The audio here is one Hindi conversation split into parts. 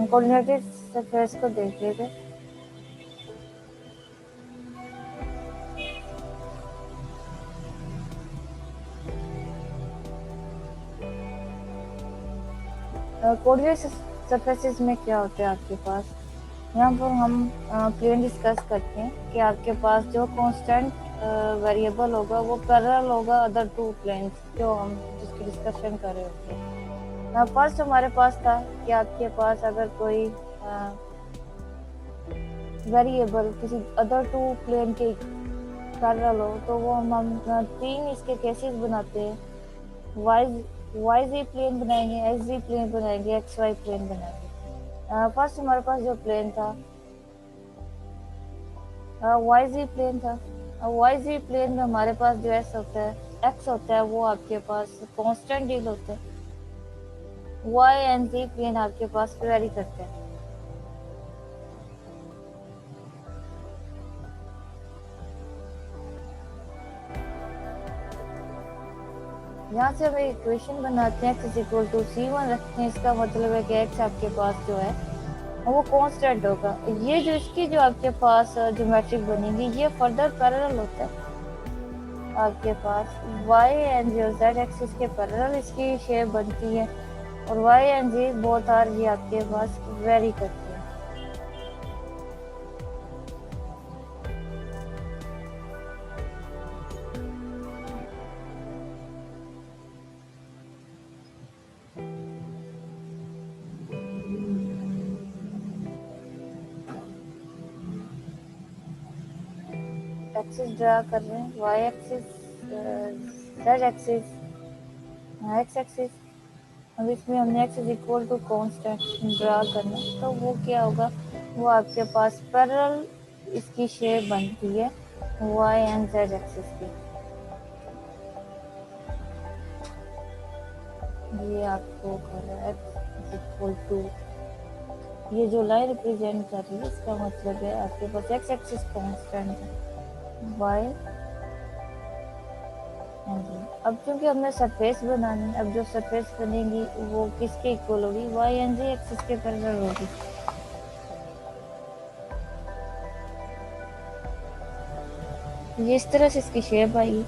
कोऑर्डिनेटेड सरफेस को देख लेते हैं। कोऑर्डिनेटेड सरफेसेस में क्या होता है आपके पास, यहाँ पर हम प्लेन डिस्कस करते हैं कि आपके पास जो कांस्टेंट वेरिएबल होगा वो पैरेलल होगा अदर टू प्लेन्स जो हम जिसकी डिस्कशन कर रहे होते हैं। फर्स्ट हमारे पास था कि आपके पास अगर कोई वेरिएबल किसी अदर टू प्लेन के पैरेलल हो तो वो हम तीन इसके केसेस बनाते हैं। वाई जी प्लेन बनाएंगे, एक्स जी प्लेन बनाएंगे, एक्स वाई प्लेन बनाएंगे। फर्स्ट हमारे पास जो प्लेन था वाई जी प्लेन था। वाई जी प्लेन में हमारे पास जो एक्स होता है वो आपके पास कांस्टेंट डील होते हैं। वाई एंड जी प्लेन आपके पास वेरी करते हैं। यहाँ से हम एक इक्वेशन बनाते हैं, x इक्वल टू c1 रखते हैं। इसका मतलब है कि x आपके पास जो है वो कांस्टेंट होगा। ये जो इसकी जो आपके पास ज्योमेट्रिक बनेगी ये फर्दर पैरेलल होता है। आपके पास y एंड जो z एक्सिस के पैरेलल इसकी शेप बनती है और y and z both are ये आपके पास वेरी करते हैं। एक्सिस ड्रा कर रहे हैं, y axis, z axis, x axis. अब इसमें हमने x is equal to constant draw करना, तो वो क्या होगा, वो आपके पास पैरेलल इसकी शेप बनती है y एंड z एक्सिस की। ये आपको कर रहा है x इज इक्वल टू, ये जो लाइन रिप्रेजेंट कर रही है इसका मतलब है आपके पास x एक्सिस कांस्टेंट है, y अब क्योंकि हमने सरफेस बनानी है, अब जो सरफेस बनेगी वो किसके इक्वल होगी, y एंड z एक्सिस के पैरेलल होगी। ये इस तरह से इसकी शेप आएगी।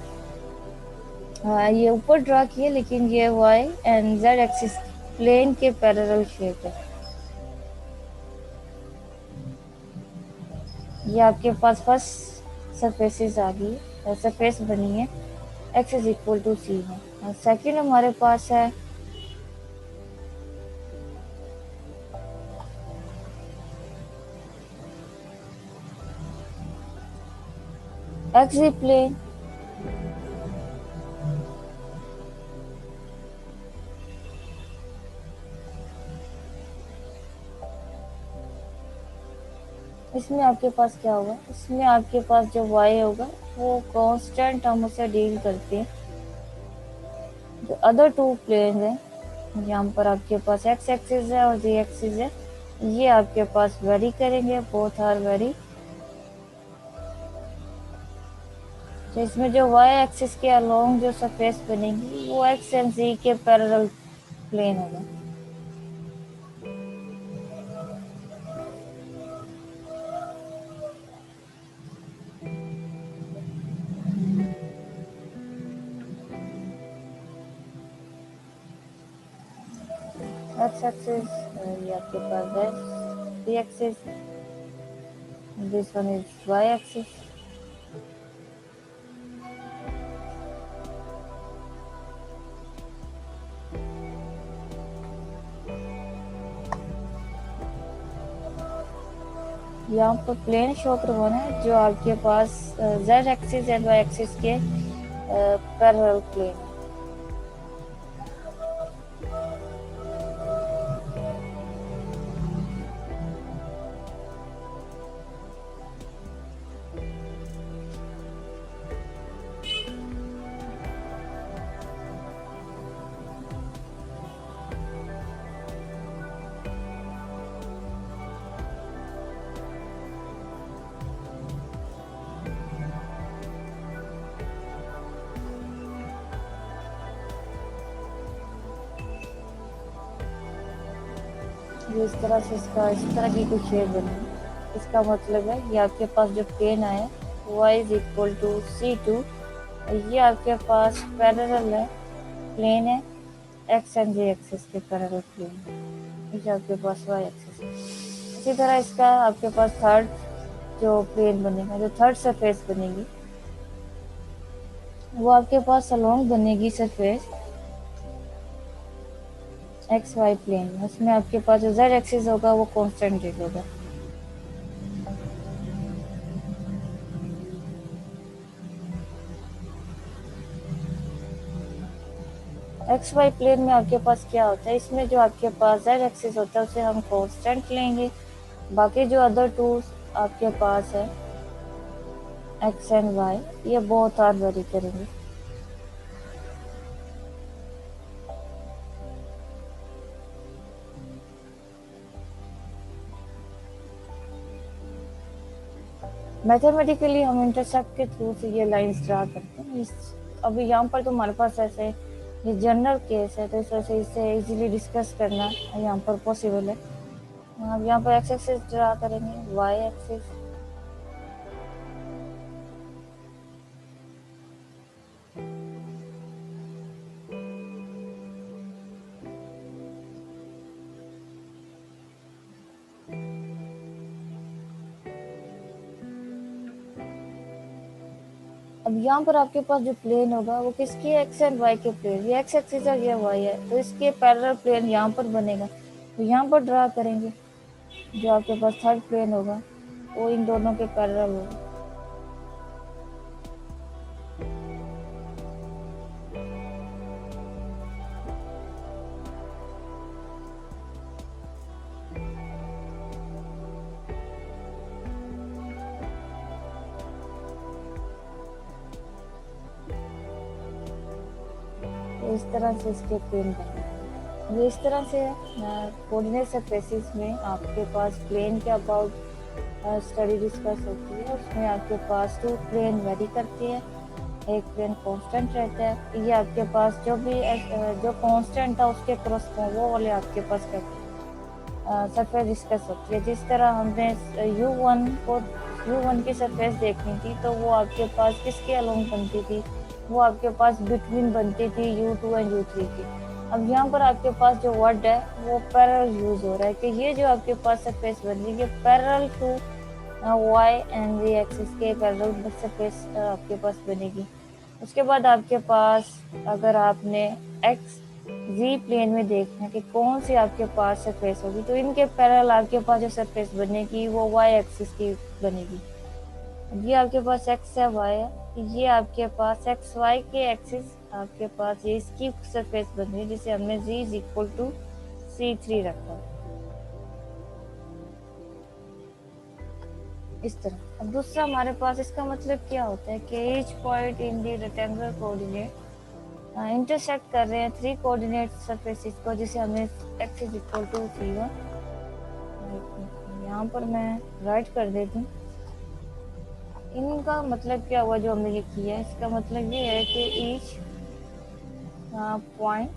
हाँ, ये ऊपर ड्रा किए लेकिन ये y and z axis plane के पैरेलल शेप है। ये आपके पास फर्स्ट सरफेसेस आ गई, सरफेस बनी है x is equal to c है। सेकेंड हमारे पास है x प्लेन, इसमें आपके पास क्या होगा, इसमें आपके पास जो y होगा वो कांस्टेंट हम उसे डील करते हैं। जो अदर टू प्लेन है यहाँ पर आपके पास x एक्सिस है और z एक्सिस है, ये आपके पास वेरी करेंगे, बोथ आर वेरी। तो इसमें जो y एक्सिस के अलोंग जो सरफेस बनेगी वो x एंड z के पैरेलल प्लेन होगा। x एक्सिस, ये आपके पास है z axis, this one is y axis. यहाँ पर प्लेन शो करवाना है जो आपके पास z axis and y axis के पैरेलल प्लेन। ये इस तरह से इस तरह की कुछ शेप बनेगी। इसका मतलब है ये आपके पास जो प्लेन आया y is equal to C2, ये आपके पास पैरेलल है, प्लेन है, x एंड z एक्सिस के पैरेलल प्लेन है, ये आपके पास y एक्सिस है। इसी तरह इसका आपके पास थर्ड जो प्लेन बनेगा, जो थर्ड सरफेस बनेगी, वो आपके पास अलोंग बनेगी सरफेस एक्स वाई प्लेन। उसमें आपके पास जो z एक्सिस होगा वो कांस्टेंट रेट होगा। एक्स वाई प्लेन में आपके पास क्या होता है, इसमें जो आपके पास z एक्सिस होता है उसे हम कांस्टेंट लेंगे, बाकी जो अदर टू आपके पास है एक्स एंड वाई, ये बहुत आर वेरी करेंगे। मैथमेटिकली हम इंटरसेप्ट के थ्रू से ये लाइंस ड्रा करते हैं। अभी यहाँ पर तो हमारे पास ऐसे ये जनरल केस है, तो इस वजह से इसे इजीली डिस्कस करना यहाँ पर पॉसिबल है। अब यहाँ पर एक्स एक्सिस ड्रा करेंगे, वाई एक्सिस, अब यहाँ पर आपके पास जो प्लेन होगा वो किसकी, एक्स एंड वाई के प्लेन, ये एक्स एक्सिस है, ये वाई है, तो इसके पैरेलल प्लेन यहाँ पर बनेगा, तो यहाँ पर ड्रा करेंगे। जो आपके पास थर्ड प्लेन होगा वो इन दोनों के पैरेलल होगा। तो इस तरह से इसके प्लेन बनेंगे। ये इस तरह से कोऑर्डिनेट सरफेसेस में आपके पास प्लेन के अबाउट स्टडी डिस्कस होती है। उसमें आपके पास टू प्लेन वेरी करती है, एक प्लेन कांस्टेंट रहता है। ये आपके पास जो भी जो कांस्टेंट था उसके क्रॉस वो वाले आपके पास सरफेस डिस्कस होती है। जिस तरह हमने U1 की सरफेस देखनी थी, तो वो आपके पास किसके अलोंग बनती थी, वो आपके पास बिटवीन बनती थी U2 एंड U3 की। अब यहाँ पर आपके पास जो वर्ड है वो पैरेलल यूज हो रहा है कि ये जो आपके पास सरफेस बन रही है parallel to y and z axis के पैरेलल सरफेस आपके पास बनेगी। उसके बाद आपके पास अगर आपने x z प्लेन में देखना है कि कौन सी आपके पास सरफेस होगी, तो इनके पैरेलल आपके पास जो सरफेस बनेगी वो y एक्सिस की बनेगी। ये आपके पास x है, y है, ये आपके पास एक्स वाई के एक्सिस आपके पास ये इसकी सरफेस बन रही है, जिसे हमने z is equal to C3 रखा इस तरह। अब दूसरा हमारे पास इसका मतलब क्या होता है कि each point in the rectangular coordinate intersect कर रहे हैं थ्री कोऑर्डिनेट सरफेसेस को, जिसे हमने x is equal to C1, यहाँ पर मैं राइट कर देती हूँ। इनका मतलब क्या हुआ जो हमने ये किया है, इसका मतलब ये है कि each point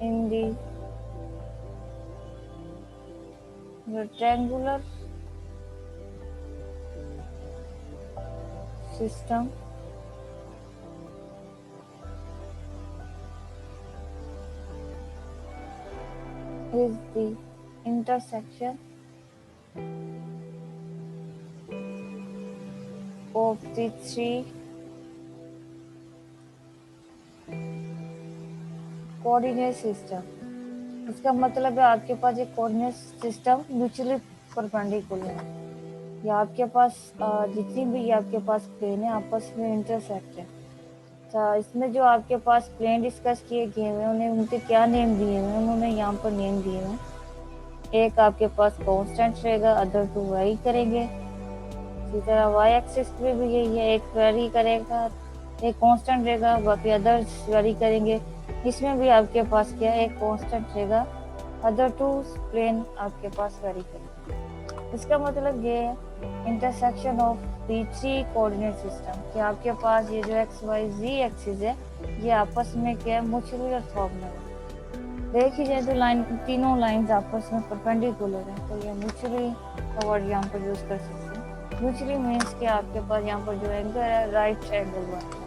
in the rectangular system is the intersection of the three coordinate system। इसका मतलब है आपके पास एक कोऑर्डिनेट सिस्टम म्यूचुअली परपेंडिकुलर है, या आपके पास जितनी भी आपके पास प्लेन है आपस में इंटरसेक्ट है। तो इसमें जो आपके पास प्लेन डिस्कस किए गए हैं उन्हें उनके क्या नेम दिए हुए हैं, उन्होंने यहाँ पर नेम दिए हैं। एक आपके पास कांस्टेंट रहेगा, अदर टू वेरी करेंगे। इसी तरह वाई एक्सिस पे भी यही है, एक वेरी करेगा, एक कांस्टेंट रहेगा, बाकी अदर्स वेरी करेंगे। इसमें भी आपके पास क्या है, एक कांस्टेंट रहेगा, अदर टू प्लेन आपके पास वेरी करेंगे। इसका मतलब ये है intersection of the three coordinate system कि आपके पास ये जो एक्स वाई जी एक्सिस है ये आपस में क्या है, म्यूचुअली ऑर्थोगोनल है। देखी जाए तो लाइन, तीनों लाइंस आपस में परपेंडिकुलर है, तो ये म्यूचुअली का वर्ड यहाँ पर यूज कर सकते हैं। म्यूचुअली मीन्स कि आपके पास यहाँ पर जो एंगल है राइट एंगल वाला।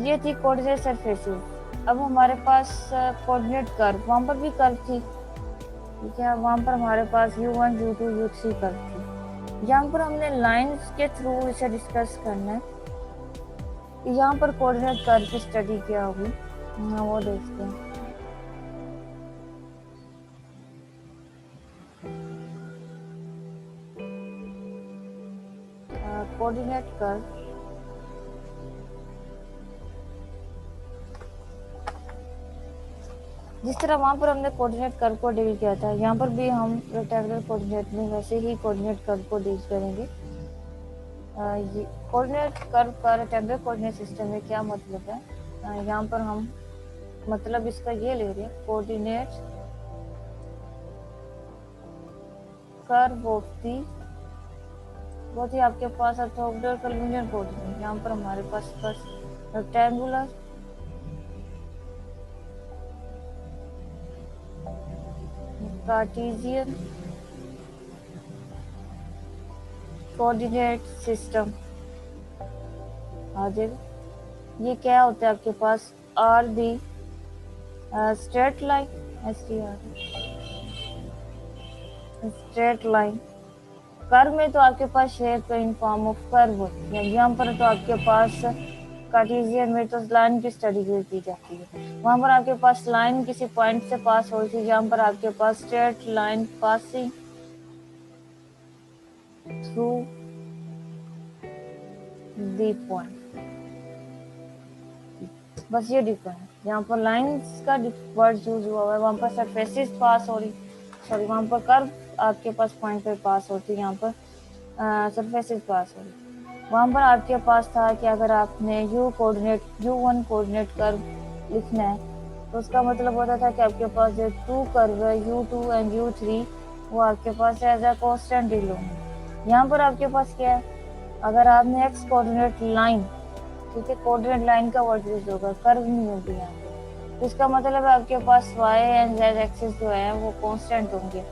ये थी कोऑर्डिनेट सरफेसेस। अब हमारे पास कोऑर्डिनेट कर्व, वहां पर भी कर्व थी, ठीक है। वहां पर हमारे पास u1 u2 u3 कर्व थी। यहाँ पर हमने लाइंस के थ्रू इसे डिस्कस करना है। यहाँ पर कोऑर्डिनेट कर्व की स्टडी क्या होगी, वो देखते हैं। कोऑर्डिनेट कर्व, जिस तरह वहां पर हमने कोऑर्डिनेट कर्व को डील किया था, यहाँ पर भी हम रेक्टेंगुलर कोऑर्डिनेट में वैसे ही कोऑर्डिनेट कर्व को डील करेंगे। कोऑर्डिनेट कर्व का रेक्टेंगुलर कोऑर्डिनेट सिस्टम में क्या मतलब है, यहाँ पर हम मतलब इसका ये ले रहे हैं, कोऑर्डिनेट कर्व ऑफ दी, बहुत ही आपके पास ऑर्थोगोनल कॉन्वर्जेंट कोऑर्डिनेट। यहाँ पर हमारे पास बस रेक्टेंगुलर कार्टेशियन कोऑर्डिनेट सिस्टम आ जाएगा। ये क्या होता है आपके पास, are the straight line, straight line. Curve में तो आपके पास shape in form of curve होती है, यहाँ पर तो आपके पास कार्टेशियन में तो लाइन की स्टडी की जाती है। वहां पर आपके पास लाइन किसी पॉइंट से पास हो रही थी, यहाँ पर आपके पास straight line passing through the point. बस ये डिफरेंस, यहाँ पर लाइंस का वर्ड यूज हुआ है, वहां पर सरफेसेस पास हो रही, सॉरी वहां पर कर्व आपके पास पॉइंट पे पास होती है, यहाँ पर सरफेसेस पास हो रही। वहां पर आपके पास था कि अगर आपने u coordinate u1 coordinate curve लिखना है, तो उसका मतलब होता था कि आपके पास जो 2 कर्व है u2 एंड u3 वो आपके पास एज अ कांस्टेंट डील होंगे। यहाँ पर आपके पास क्या है, अगर आपने x कोऑर्डिनेट लाइन, ठीक है, कोऑर्डिनेट लाइन का वर्ड यूज होगा, कर्व नहीं होगी यहाँ पे, तो इसका मतलब है आपके पास y एंड z एक्सिस जो है वो कांस्टेंट होंगे।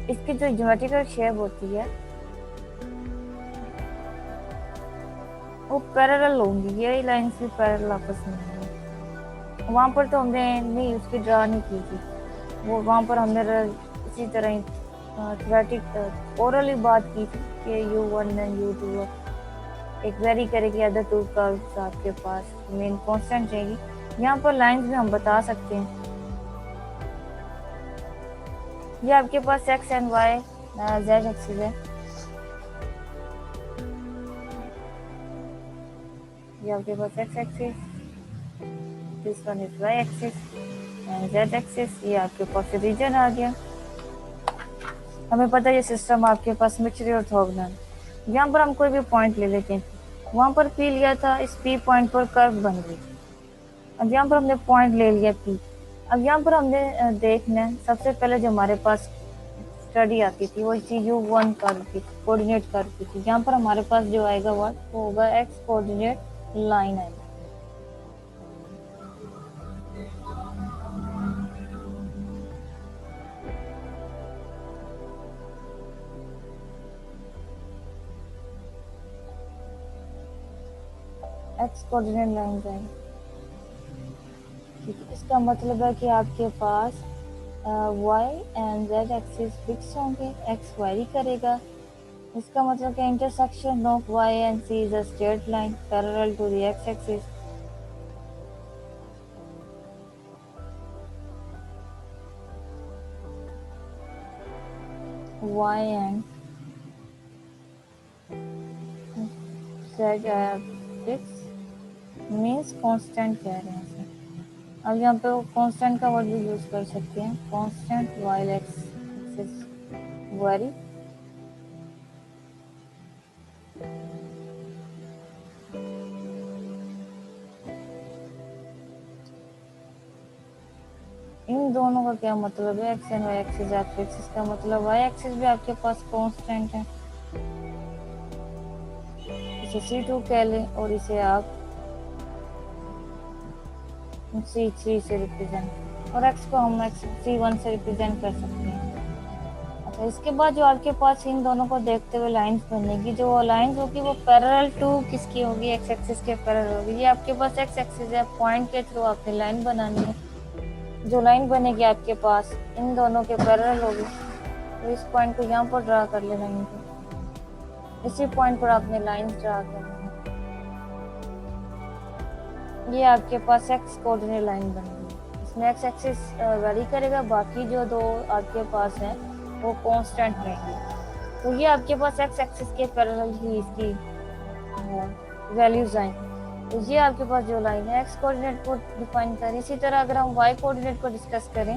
इसकी जो ज्योमेट्रिकल शेप होती है वो पैरेलल होंगी, यही लाइंस भी पैरेलल आपस में होंगी। वहां पर तो हमने नहीं उसकी ड्रा नहीं की थी, वो वहां पर हमने इसी तरह ही थ्योरेटिक ओरली बात की थी कि u1 एंड u2 एक वेरी करेगी, अदर 2 कर्व्स आपके पास मेन कांस्टेंट रहेगी। यहाँ पर लाइंस में हम बता सकते हैं, ये आपके पास x and y z axis है, ये आपके पास x axis, this one is y axis and z axis, ये आपके पास रीजन आ गया। हमें पता है ये सिस्टम आपके पास म्यूचुअली ऑर्थोगोनल। यहाँ पर हम कोई भी पॉइंट ले लेते हैं, वहां पर P लिया था, इस P पॉइंट पर कर्व बन गई। अब यहाँ पर हमने पॉइंट ले लिया P। अब यहाँ पर हमने देखना है, सबसे पहले जो हमारे पास स्टडी आती थी वो इसी u1 कर्व की, कोऑर्डिनेट कर्व की थी। यहाँ पर हमारे पास जो आएगा वो होगा x कोऑर्डिनेट लाइन आएगा। x कोऑर्डिनेट लाइन आएगी, ठीक है। इसका मतलब है कि आपके पास y and z axis fix होंगे, x वेरी करेगा। इसका मतलब कि intersection of y and c is a straight line parallel to the x axis. y and z fix means constant कह रहे हैं। अब यहाँ पे वो कांस्टेंट का वर्ड भी यूज कर सकते हैं, constant while x axis vary. इन दोनों का क्या मतलब है, x and y axis axis का मतलब वाई एक्सिस भी आपके पास कांस्टेंट है, इसे C2 कह लें और इसे आप C3 से रिप्रेजेंट, और x को हम C1 से रिप्रेजेंट कर सकते हैं। अच्छा, इसके बाद जो आपके पास इन दोनों को देखते हुए लाइंस बनेगी, जो लाइंस होगी वो पैरेलल टू किसकी होगी, एक्स एक्सिस के पैरेलल होगी। ये आपके पास एक्स एक्सिस है, पॉइंट के थ्रू आपने लाइन बनानी है। जो लाइन बनेगी आपके पास इन दोनों के पैरेलल होगी, तो इस पॉइंट को यहाँ पर ड्रा कर ले लाइन को, इसी पॉइंट पर आपने लाइन ड्रा करनी है। ये आपके पास एक्स कोऑर्डिनेट लाइन बनेगी, इसमें एक्स एक्सिस वेरी करेगा, बाकी जो दो आपके पास है वो कांस्टेंट रहेंगे। तो ये आपके पास एक्स एक्सिस के पैरेलल ही इसकी वैल्यूज आएंगी। तो ये आपके पास जो लाइन है एक्स कोऑर्डिनेट को डिफाइन करें। इसी तरह अगर हम वाई कोऑर्डिनेट को डिस्कस करें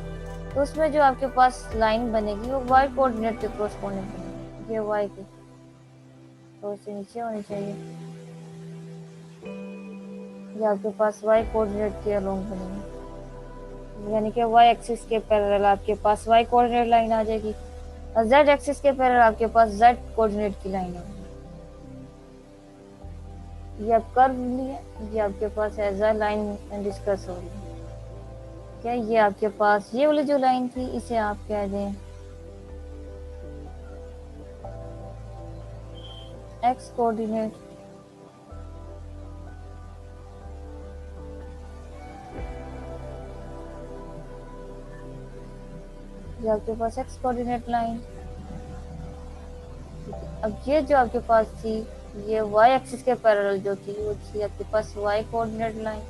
तो उसमें जो आपके पास लाइन बनेगी वो वाई कोऑर्डिनेट के कोरस्पॉन्डिंग बनेगी। ये वाई की तो इससे नीचे होनी चाहिए, ये आपके पास वाई कोऑर्डिनेट के अलोंग बनेगी, यानी कि वाई एक्सिस के पैरेलल आपके पास वाई कोऑर्डिनेट लाइन आ जाएगी, और जेड एक्सिस के पैरेलल आपके पास जेड कोऑर्डिनेट की लाइन होगी। ये आप कर्व लिए, ये आपके पास एज अ लाइन डिस्कस हो रही है। क्या ये आपके पास ये वाली जो लाइन थी इसे आप कह दें एक्स कोऑर्डिनेट, ये आपके पास एक्स कोऑर्डिनेट लाइन। अब ये जो आपके पास थी ये वाई एक्सिस के पैरेलल जो थी वो थी आपके पास वाई कोऑर्डिनेट लाइन।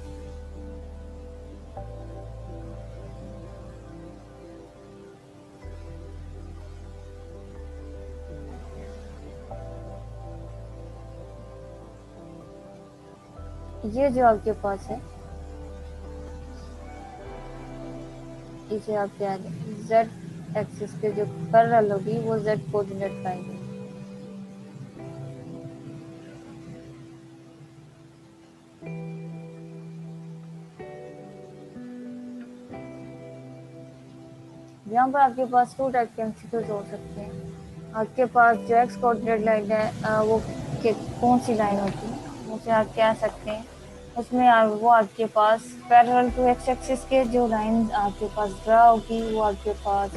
ये जो आपके पास है इसे आप क्या दें जेड एक्सिस के जो पैरेलल होगी वो जेड कोऑर्डिनेट लाइन है। यहाँ पर आपके पास टू टाइप के एमसीक्यूज हो सकते हैं। आपके पास जो एक्स कोऑर्डिनेट लाइन है वो कौन सी लाइन होती है उसे आप कह सकते हैं उसमें वो आपके पास पैरेलल टू एक्स एक्सिस के जो लाइन आपके पास ड्रा होगी वो आपके पास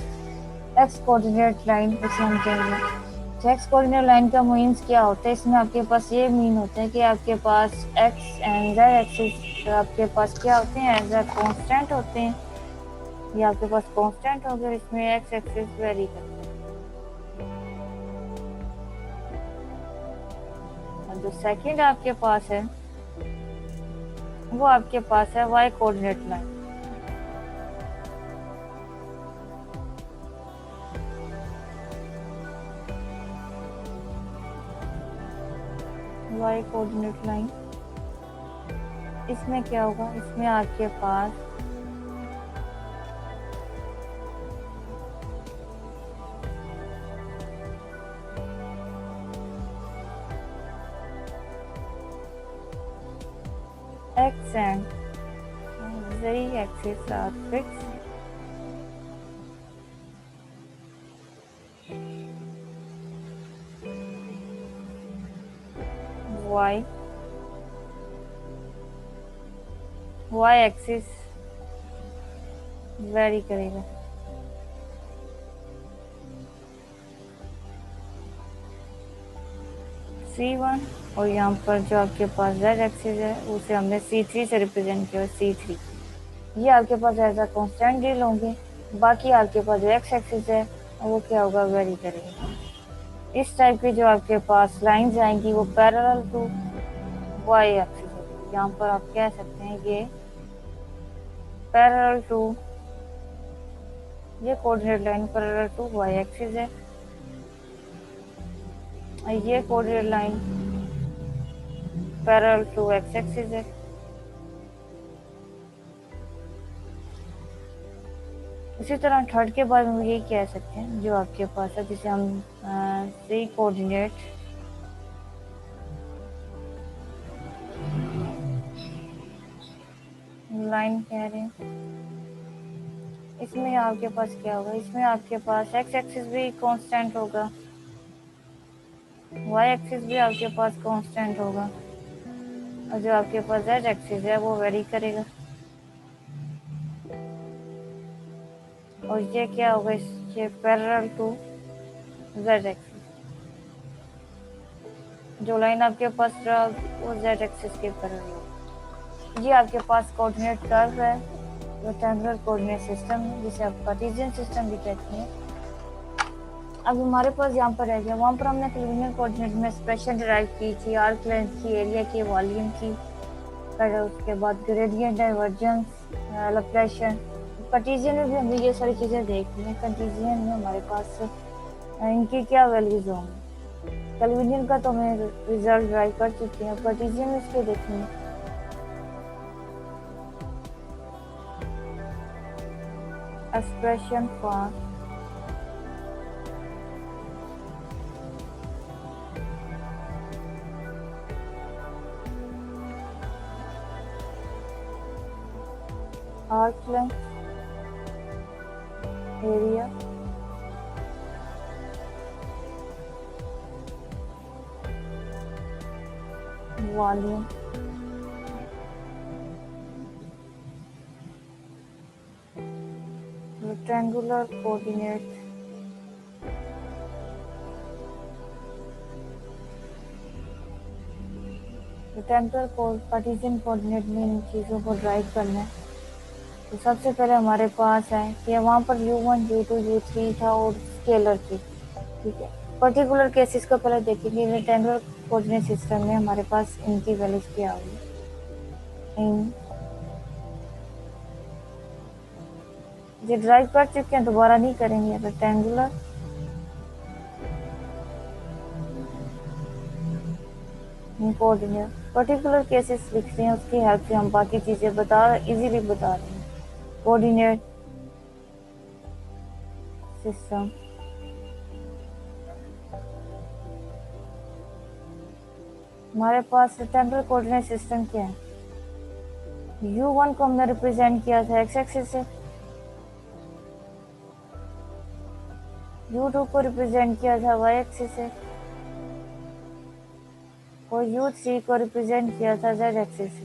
एक्स कोऑर्डिनेट लाइन उसे हम कहेंगे। एक्स कोऑर्डिनेट लाइन का मीन्स क्या होता है, इसमें आपके पास ये मीन होता है कि आपके पास एक्स एंड जेड एक्सिस आपके पास क्या होते हैं एज अ कांस्टेंट होते हैं। ये आपके पास कांस्टेंट हो गया, इसमें एक्स एक्सिस वेरी करता है। और जो सेकंड आपके पास है वो आपके पास है y coordinate line. Y coordinate line इसमें क्या होगा, इसमें आपके पास x and z axis are fixed, y axis vary करेगा। C1 और यहाँ पर जो आपके पास z एक्सिस है उसे हमने C3 से रिप्रेजेंट किया, C3 ये आपके पास एज अ कांस्टेंट डील होंगे। बाकी आपके पास जो x एक्सिस है वो क्या होगा, वेरी करेगा। इस टाइप की जो आपके पास लाइंस आएंगी वो पैरेलल टू y एक्सिस होगी। यहाँ पर आप कह सकते हैं ये पैरेलल टू, ये coordinate line parallel to y axis है, ये coordinate line parallel to x axis है। इसी तरह थर्ड के बारे में यही कह सकते हैं जो आपके पास है जिसे हम सी कोऑर्डिनेट लाइन कह रहे हैं। इसमें आपके पास क्या होगा, इसमें आपके पास एक्स एक्सिस भी कांस्टेंट होगा, वाई एक्सिस भी आपके पास कांस्टेंट होगा, और जो आपके पास जेड एक्सिस है वो वेरी करेगा। और ये क्या होगा, ये पैरेलल टू जेड एक्सिस। जो लाइन आपके पास रहा वो जेड एक्सिस के पैरेलल होगा। ये आपके पास कोऑर्डिनेट कर्व है, रेक्टेंगुलर कोऑर्डिनेट सिस्टम है, जिसे आप कार्टेशियन सिस्टम भी कहते हैं। अब हमारे पास यहाँ पर रह गया, वहाँ पर हमने लिनियर कोऑर्डिनेट में एक्सप्रेशन डिराइव की थी, आर्क लेंथ की, एरिया की, वॉल्यूम की, फिर उसके बाद ग्रेडियंट, डाइवर्जेंस, लैप्लासियन। कार्टेशियन में भी हमने ये सारी चीज़ें देख ली हैं। कार्टेशियन में हमारे पास इनकी क्या वैल्यूज होंगी। कैल्विनियन का तो हमें रिजल्ट ड्राइव कर चुके हैं, कार्टेशियन में इसके देखेंगे। Expression for arc length, area, volume, rectangular coordinate, rectangular Cartesian coordinate में इन चीज़ों को ड्राइव करना है। तो सबसे पहले हमारे पास है कि वहाँ पर u1, u2, u3 था और स्केलर थी, ठीक है। पर्टिकुलर केसेस को पहले देखेंगे। रेक्टेंगुलर कोऑर्डिनेट सिस्टम में हमारे पास इनकी वैल्यूज क्या होगी। ये ड्राइव कर चुके हैं, दोबारा नहीं करेंगे। रेक्टेंगुलर कोऑर्डिनेट पर्टिकुलर केसेस लिख रहे हैं, उसकी हेल्प से हम बाकी चीजें इजीली बता रहे हैं। कोऑर्डिनेट सिस्टम हमारे पास रेक्टेंगुलर कोऑर्डिनेट सिस्टम क्या है। u1 को हमने रिप्रेजेंट किया था एक्स एक्सिस से, u2 को रिप्रेजेंट किया था वाई एक्सिस से, और u3 को रिप्रेजेंट किया था जेड एक्सिस से।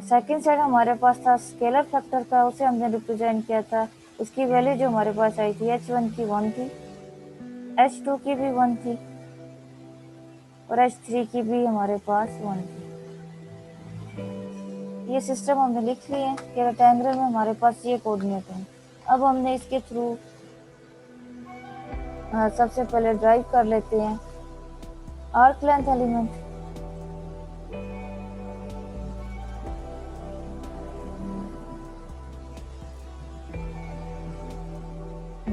सेकेंड साइड हमारे पास था स्केलर फैक्टर का, उसे हमने रिप्रेजेंट किया था। उसकी वैल्यू जो हमारे पास आई थी h1 की 1 थी, h2 की भी 1 थी, और h3 की भी हमारे पास 1 थी। ये सिस्टम हमने लिख लिए कि रेक्टेंगुलर में हमारे पास ये कोऑर्डिनेट है। अब हमने इसके थ्रू सबसे पहले ड्राइव कर लेते हैं आर्क लेंथ एलिमेंट।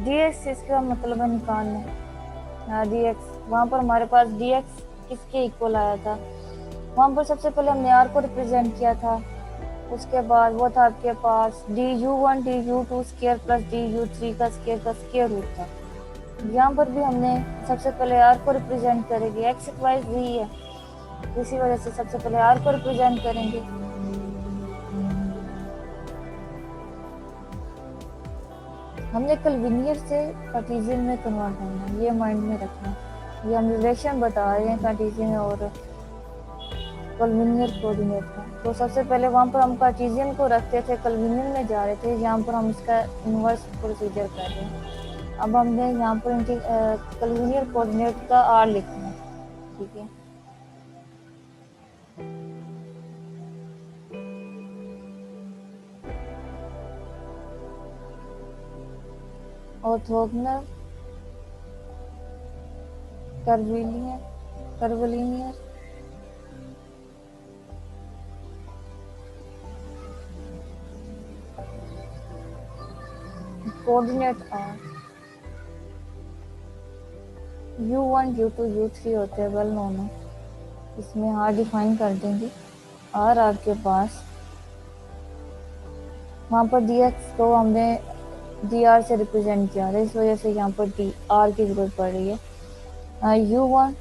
dx इसका मतलब है निकालना। dx वहाँ पर हमारे पास dx किसके इक्वल आया था, वहाँ पर सबसे पहले हमने r को रिप्रेजेंट किया था। उसके बाद वो था आपके पास du1 du2 square plus du3 का स्क्वायर रूट था। यहाँ पर भी हमने सबसे पहले r को रिप्रेजेंट करेंगे, x इक्वल v है, इसी वजह से सबसे पहले r को रिप्रेजेंट करेंगे। हमने कैल्विनियर से कार्टेशियन में कन्वर्ट करना है, ये माइंड में रखना है। ये हम रिलेशन बता रहे हैं कार्टेशियन और कैल्विनियर कोऑर्डिनेट का। तो सबसे पहले वहाँ पर हम कार्टेशियन को रखते थे, कैल्विनियर में जा रहे थे, यहाँ पर हम इसका इन्वर्स प्रोसीजर कर रहे हैं। अब हमने यहाँ पर इनके कैल्विनियर कोऑर्डिनेट का r लिखना है, ठीक है। Orthogonal, curvilinear, coordinate r u1 u2 u3 होते हैं, वेल नोन है। इसमें r डिफाइन कर देंगे। r आपके पास वहाँ पर dx को हमने dr से रिप्रेजेंट किया है, इस वजह से यहाँ पर r की जरूरत पड़ रही है। u1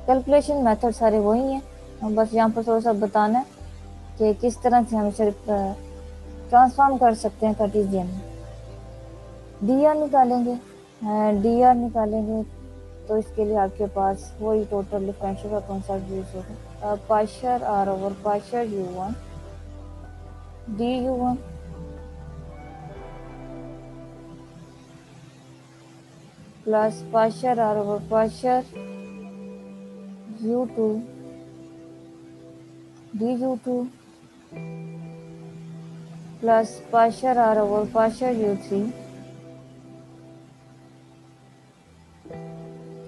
कैलकुलेशन मेथड सारे वही हैं, बस यहाँ पर थोड़ा सा बताना है कि किस तरह से हम इसे ट्रांसफॉर्म कर सकते हैं कार्टेशियन में। dr निकालेंगे तो इसके लिए आपके पास वही टोटल डिफरेंशियल का कॉन्सेप्ट यूज होगा। Partial r over partial u1 du1 plus partial r over partial u2 du2 plus partial r over partial u3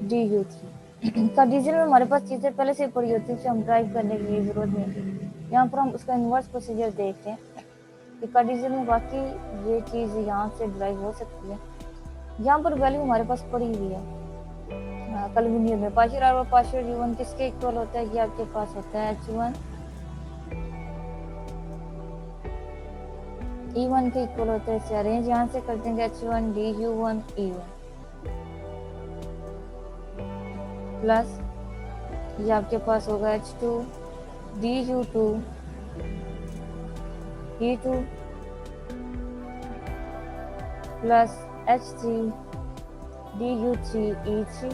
du3। Condition में हमारे पास चीज़ें पहले से पड़ी होती है, हम ड्राइव करने की जरूरत नहीं होती। यहाँ पर हम उसका इन्वर्स प्रोसीजर देखते हैं कि कंडीशन में बाकी ये चीज़ यहाँ से ड्राइव हो सकती है। यहाँ पर वैल्यू हमारे पास पड़ी हुई है कन्वीनियर में। पार्शियल आर और पार्शियल u1 किसके इक्वल होता है? ये आपके पास होता है h1 e1 के इक्वल होता है। इसे अरेंज यहाँ से कर देंगे h1 du1 e1 प्लस ये आपके पास होगा h2 du2 e2 plus h3 du3 e3।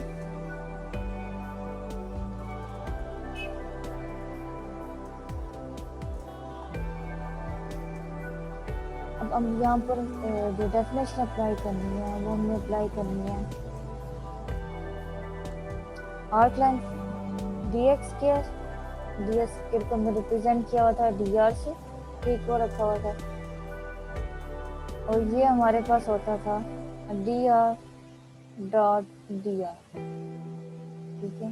अब हम यहाँ पर जो डेफिनेशन अप्लाई करनी है वो हमने अप्लाई करनी है आर्क लेंथ dx स्क्वायर को हमने रिप्रेजेंट किया हुआ था dr से, ठीक वो रखा हुआ था, और ये हमारे पास होता था dr डॉट dr। ठीक है,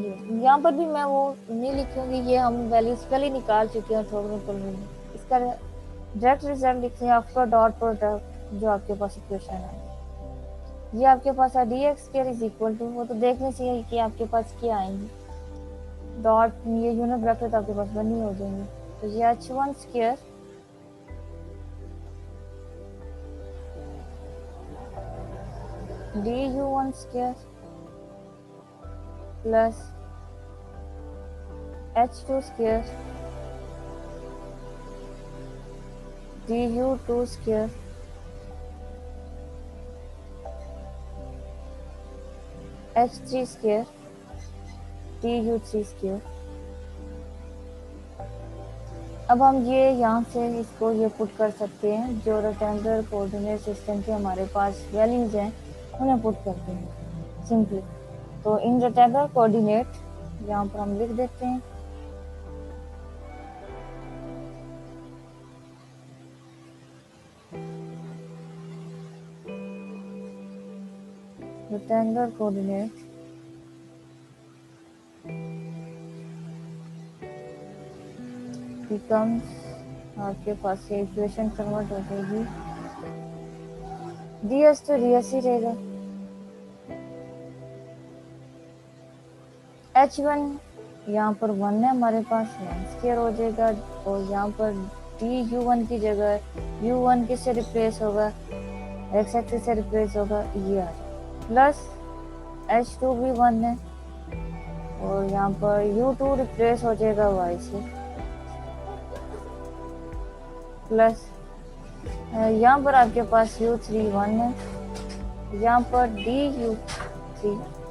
ये यहाँ पर भी मैं वो नहीं लिखूंगी, ये हम वैल्यूज पहले निकाल चुके हैं ऑर्थोगोनल में। इसका डायरेक्ट रिजल्ट लिखते हैं आफ्टर डॉट प्रोडक्ट जो आपके पास इक्वेशन है। ये आपके पास है dx square is equal to, वो तो देखने चाहिए कि आपके पास क्या आएंगे, डॉट ये यूनिट ब्रैकेट आपके पास बनी हो जाएंगे। तो ये h1 square du1 square plus h2 square du2 square h3 square du3 square. अब हम ये यहाँ से इसको ये पुट कर सकते हैं, जो रेक्टेंगुलर कोऑर्डिनेट सिस्टम के हमारे पास वैल्यूज हैं उन्हें पुट करते हैं सिंपली। तो इन रेक्टेंगुलर कोऑर्डिनेट यहाँ पर हम लिख देते हैं रेक्टेंगुलर कोऑर्डिनेट बिकम्स, आपके पास ये इक्वेशन कन्वर्ट हो जाएगी, ds तो ds ही रहेगा, h1 यहाँ पर 1 है हमारे पास, 1 स्क्वायर हो जाएगा, और यहाँ पर du1 की जगह u1 किससे रिप्लेस होगा, x एक्सिस से रिप्लेस होगा, ये आ जाएगा, प्लस h2 भी 1 है, और यहाँ पर u2 रिप्लेस हो जाएगा y से, प्लस यहाँ पर आपके पास u3 1 है, यहाँ पर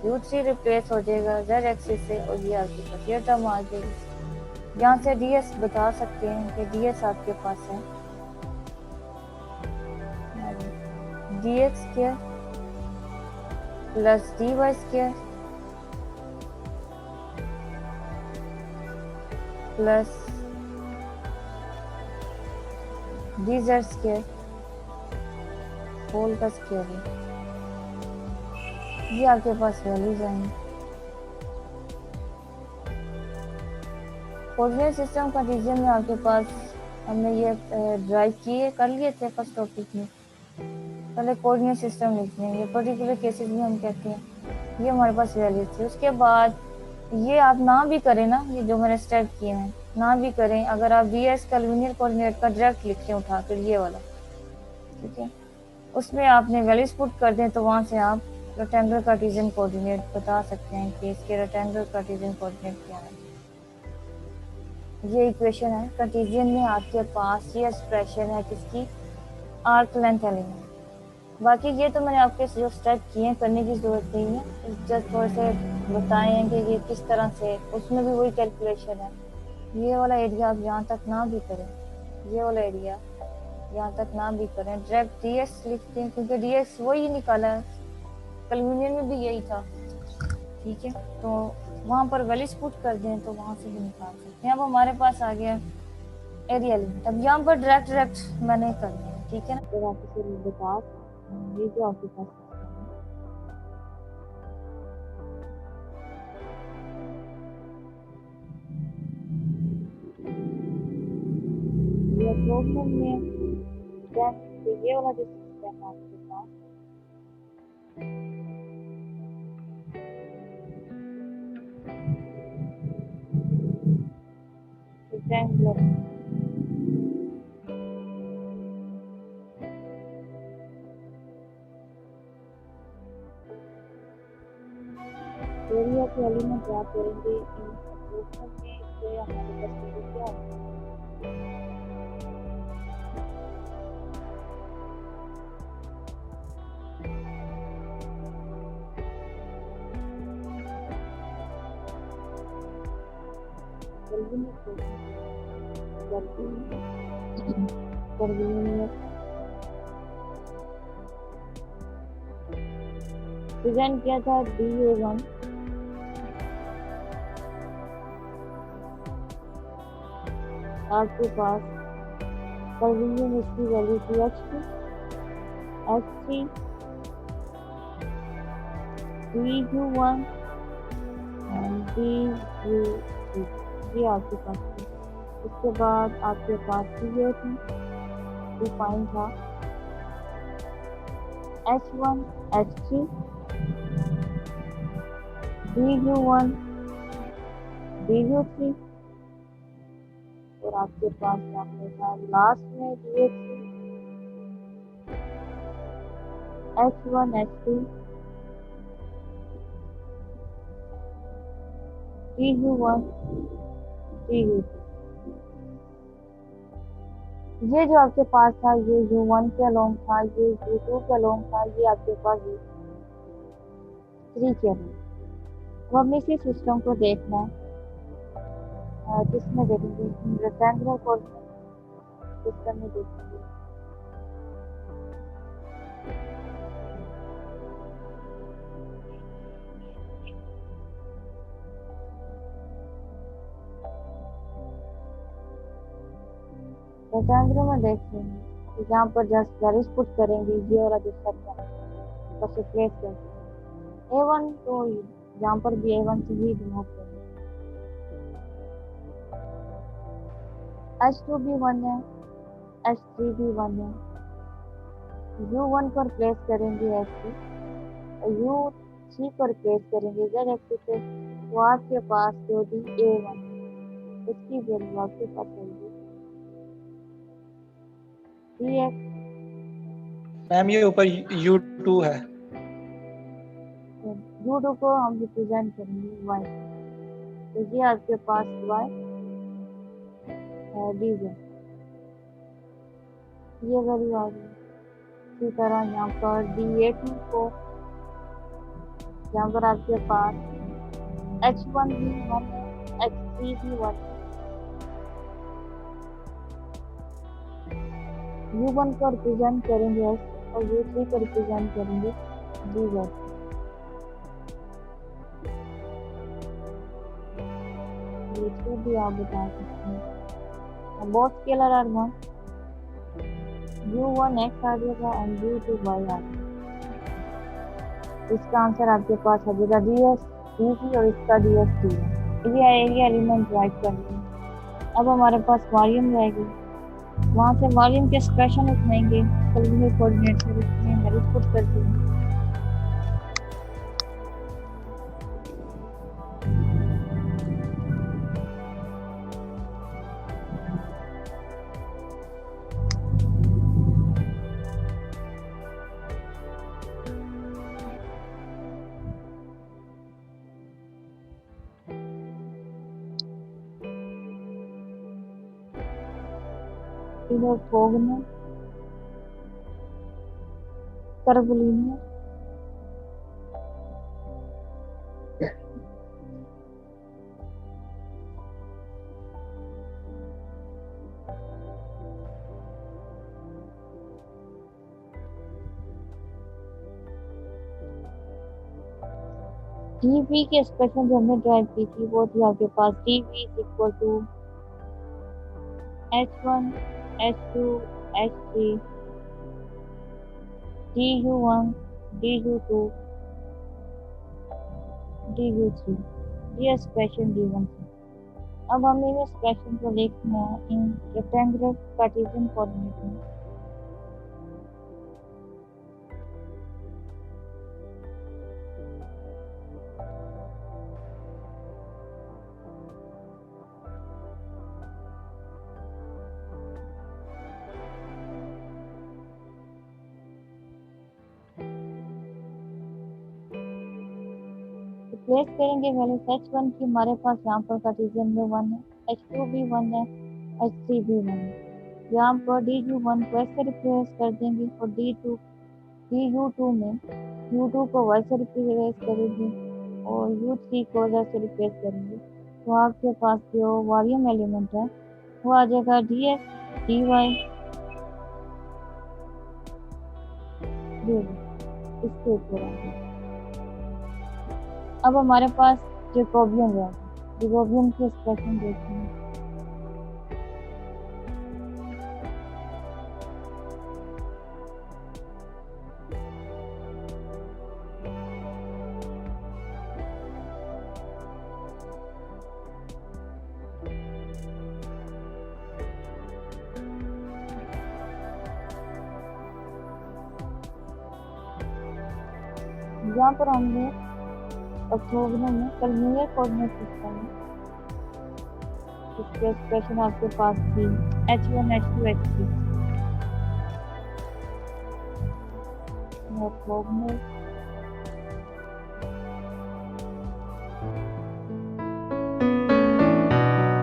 u3 रिप्लेस हो जाएगा z एक्सिस से, और ये आपके पास ये टर्म आ जाएगी। यहाँ से ds बता सकते हैं कि ds आपके पास है dx square plus dy square plus dz square whole का स्क्वायर है। ये आपके पास वैल्यूज आएंगे। कोऑर्डिनेट सिस्टम का रीजन में आपके पास हमने ये ड्राइव किए कर लिए थे फर्स्ट टॉपिक में। पहले कोऑर्डिनेट सिस्टम लिखते हैं, ये पर्टिकुलर केसेस में हम कहते हैं ये हमारे पास वैल्यूज थे। उसके बाद ये आप ना भी करें ना, ये जो मैंने स्टेप किए हैं ना भी करें, अगर आप ds कन्वीनियर कोऑर्डिनेट का डायरेक्ट लिखते हैं उठा कर ये वाला, ठीक है, उसमें आपने वैल्यूज पुट कर दें तो वहाँ से आप रेक्टेंगुलर कार्टेशियन कोऑर्डिनेट बता सकते हैं कि इसके रेक्टेंगुलर कार्टेशियन कोऑर्डिनेट क्या है। ये इक्वेशन है, कार्टेशियन में आपके पास ये एक्सप्रेशन है किसकी, आर्क लेंथ एलिमेंट। बाकी ये तो मैंने आपके जो स्टेप किए हैं करने की जरूरत नहीं है, जस्ट थोड़े से बताए हैं कि ये किस तरह से, उसमें भी वही कैलकुलेशन है। ये वाला एरिया आप यहाँ तक ना भी करें, ये वाला एरिया यहाँ तक ना भी करें, डायरेक्ट ds लिखते हैं क्योंकि ds वही निकाला है, कन्वीनियंट में भी यही था। ठीक है, तो वहाँ पर वैल्यूज पुट कर दें तो वहाँ से भी निकाल सकते हैं। अब हमारे पास आ गया एरिया लिमिट। अब यहाँ पर डायरेक्ट मैंने कर दिया, ठीक है ना। फिर आप इसे बता सकते हैं, ये जो आपके पास ये प्रॉब्लम में ये वाला जो सिस्टम है आपके पास, रेक्टेंगुलर एरिया के एलिमेंट ड्रॉ करेंगे इन प्रॉब्लम में, तो हमारे पास क्या होगा। प्रेजेंट किया था DA1 आपके पास कर्विंग इसकी वैल्यू थी H2 H3 DU1 and DU2 ये आपके पास थी। इसके बाद आपके पास ये थी डिफाइन था H1 H3 DU1 DU3 और आपके पास आपने था लास्ट में DA3 H1 H2 DU1 DU2। ये जो आपके पास था ये U1 के अलोंग था, ये U2 के अलोंग था, ये आपके पास U3 के अलोंग। अब हमने इसी सिस्टम को देखना है, किसमें देखेंगे, रेक्टेंगुलर कोऑर्डिनेट सिस्टम में देखेंगे। रेक्टेंगुलर में देखेंगे तो यहाँ पर जस्ट वैल्यूज पुट करेंगे, ये वाला जो सेट है बस प्लेस करेंगे A1, तो यहाँ पर भी A1 से ही डिनोट करेंगे। H2 भी 1 है, H3 भी 1 है, U1 पर प्लेस करेंगे H2, U3 पर प्लेस करेंगे Z एक्सिस पे, तो आपके पास जो थी A1 इसकी वैल्यू आपके पास होगी DX। मैम ये ऊपर U2 है, U2 को हम रिप्रेजेंट करेंगे Y, तो ये आपके पास Y DZ ये वैल्यू आ गई। इसी तरह यहाँ पर DA2 को, यहाँ पर आपके पास H1 भी 1 है, H3 भी 1 है, U1 को रिप्रेजेंट करेंगे S और U3 को रिप्रेजेंट करेंगे DZ। U3 भी आप बता सकते हैं। बहुत स्केलर आर 1, U1 X आ जाएगा एंड U2 Y आ जाएगा। इसका आंसर आपके पास आ जाएगा DS और इसका DS2 है। ये एरिया एलिमेंट राइट करनी है। अब हमारे पास वॉल्यूम रहेगी, वहाँ से वॉल्यूम के एक्सप्रेशन लिखेंगे, कोऑर्डिनेट कोऑर्डिनेट से लिखने हैं, पुट कर देंगे। इधर फोगना कर्वलीनियर डीवी की एक्सप्रेशन जो हमने ड्राइव की थी वो थी आपके पास DV is equal to H1 H2 H3 DU1 DU2 DU3 ये एक्सप्रेशन डी1 थी। अब हमें इन एक्सप्रेशन को लिखना है इन रेक्टेंगुलर कार्टेशियन कोऑर्डिनेट में। रिप्लेस करेंगे वैल्यू H1 की, हमारे पास यहाँ पर कार्टेशियन में 1 है, H2 भी 1 है, H3 भी 1 है। यहाँ पर DU1 को ऐसे रिप्लेस कर देंगे और DU2 में U2 को Y से रिप्लेस करेंगे और U3 को Z से रिप्लेस करेंगे। तो आपके पास जो वॉल्यूम एलिमेंट है वो आ जाएगा DX DY इसके ऊपर आ जाएगा। अब हमारे पास जैकोबियन है, जैकोबियन की एक्सप्रेशन देखते हैं। यहाँ पर हमने ऑक्टोबर में कर्मीय कोऑर्डिनेट सिस्टम है, इसकी एक्सप्रेशन आपके पास थी H1 H2 H3 ऑक्टोबर